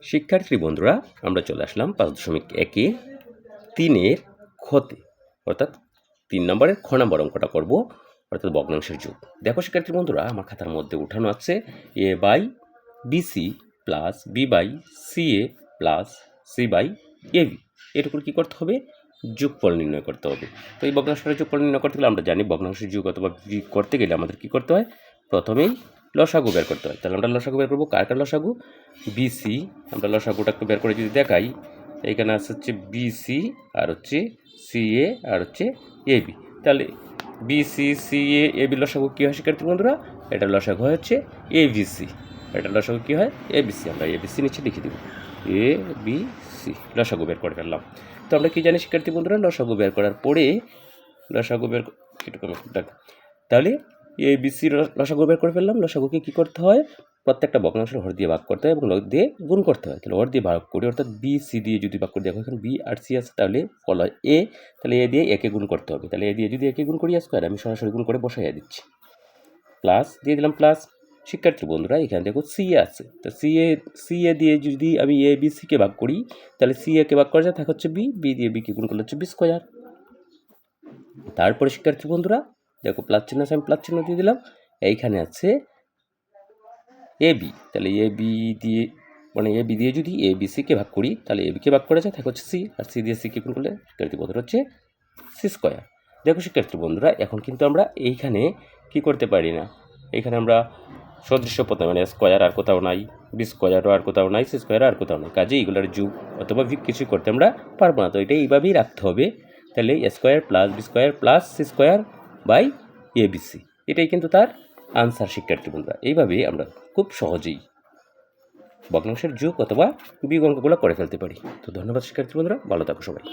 শিক্ষার্থী বন্ধুরা, আমরা চলে আসলাম 5.1-এ 3-এর ক্ষতে, অর্থাৎ 3 নম্বরের খ নম্বর অঙ্কটা করব, অর্থাৎ ভগ্নাংশের যোগ। দেখো শিক্ষার্থী বন্ধুরা, আমার খাতার মধ্যে উঠানো আছে a by BC plus B by CA plus C by AB. এটুকুর কী করতে হবে? যোগফল নির্ণয় করতে হবে। তো এই ভগ্নাংশটার যোগফল নির্ণয় করতে গেলে আমরা জানি ভগ্নাংশের যোগ অথবা বিয়োগ করতে গেলে আমাদের কী করতে হয়? প্রথমেই লসাগু বের করতে হয়। তাহলে আমরা লসাগু বের করবো। কার লসাগু? বিসি। আমরা লসাগুটা একটু বের করে যদি দেখাই, এইখানে আছে হচ্ছে বিসি আর হচ্ছে সিএ আর হচ্ছে এবি। তাহলে বিসি সিএ এবি লসাগু কী হয় শিক্ষার্থী বন্ধুরা? এটা লসাগু হয় হচ্ছে এবিসি। এটা লসাগু কী হয়? এবিসি। আমরা এবিসি নিচে লিখে দেব, এ বি সি। লসাগু বের করে ফেললাম। তো আমরা কী জানি শিক্ষার্থী বন্ধুরা? লসাগু বের করার পরে লসাগু বের তাহলে এ বি সি লসাগু বের করে ফেললাম। লসাগুকে কী করতে হয়? প্রত্যেকটা ভগ্নাংশের হর দিয়ে ভাগ করতে হয় এবং লগ দিয়ে গুণ করতে হয়। তাহলে হর দিয়ে ভাগ করি, অর্থাৎ বি সি দিয়ে যদি ভাগ করে দেখো, এখানে বি আর সি আছে, তাহলে ফল হয় এ। তাহলে এ দিয়ে একে গুণ করতে হবে। তাহলে এ দিয়ে যদি একে গুণ করি স্কোয়ার, আমি সরাসরি গুণ করে বসাইয়া দিচ্ছি। প্লাস দিয়ে দিলাম প্লাস। শিক্ষার্থী বন্ধুরা, এখানে দেখো সি এ আছে, তো সি এ দিয়ে যদি আমি এ বি সিকে ভাগ করি, তাহলে সি একে ভাগ করা যায়, থাকে হচ্ছে বি। বি দিয়ে বিকে গুণ করলে হচ্ছে বি স্কোয়ার। তারপরে শিক্ষার্থী বন্ধুরা দেখো প্লাস চিহ্ন আছে, আমি প্লাস চিহ্ন দিয়ে দিলাম। এইখানে আছে এ বি, তাহলে এ বি দিয়ে এ বি দিয়ে যদি এ বি সিকে ভাগ করি, তাহলে এ বিকে ভাগ করা যায়, থাকে হচ্ছে সি। আর সি দিয়ে সিকে গুণ করলে শিক্ষার্থী বন্ধুরা হচ্ছে সি স্কোয়ার। দেখো শিক্ষার্থী বন্ধুরা, এখন কিন্তু আমরা এইখানে কি করতে পারি না, এইখানে আমরা সদৃশ্য পথে স্কোয়ার আর কোথাও নাই, বি স্কোয়ারও আর কোথাও নাই, সি স্কোয়ারও আর কোথাও নাই, কাজে এইগুলোর যোগ অথবা বিয়োগ কিছু করতে আমরা পারবো না। তো এটা এইভাবেই রাখতে হবে। তাহলে A square plus B square plus C square by A B C, এটাই কিন্তু তার আনসার শিক্ষার্থী বন্ধুরা। এইভাবেই আমরা খুব সহজেই ভগ্নাংশের যোগ অথবা বিয়োগ অঙ্কগুলো করে ফেলতে পারি। তো ধন্যবাদ শিক্ষার্থী বন্ধুরা, ভালো থাকো সবাই।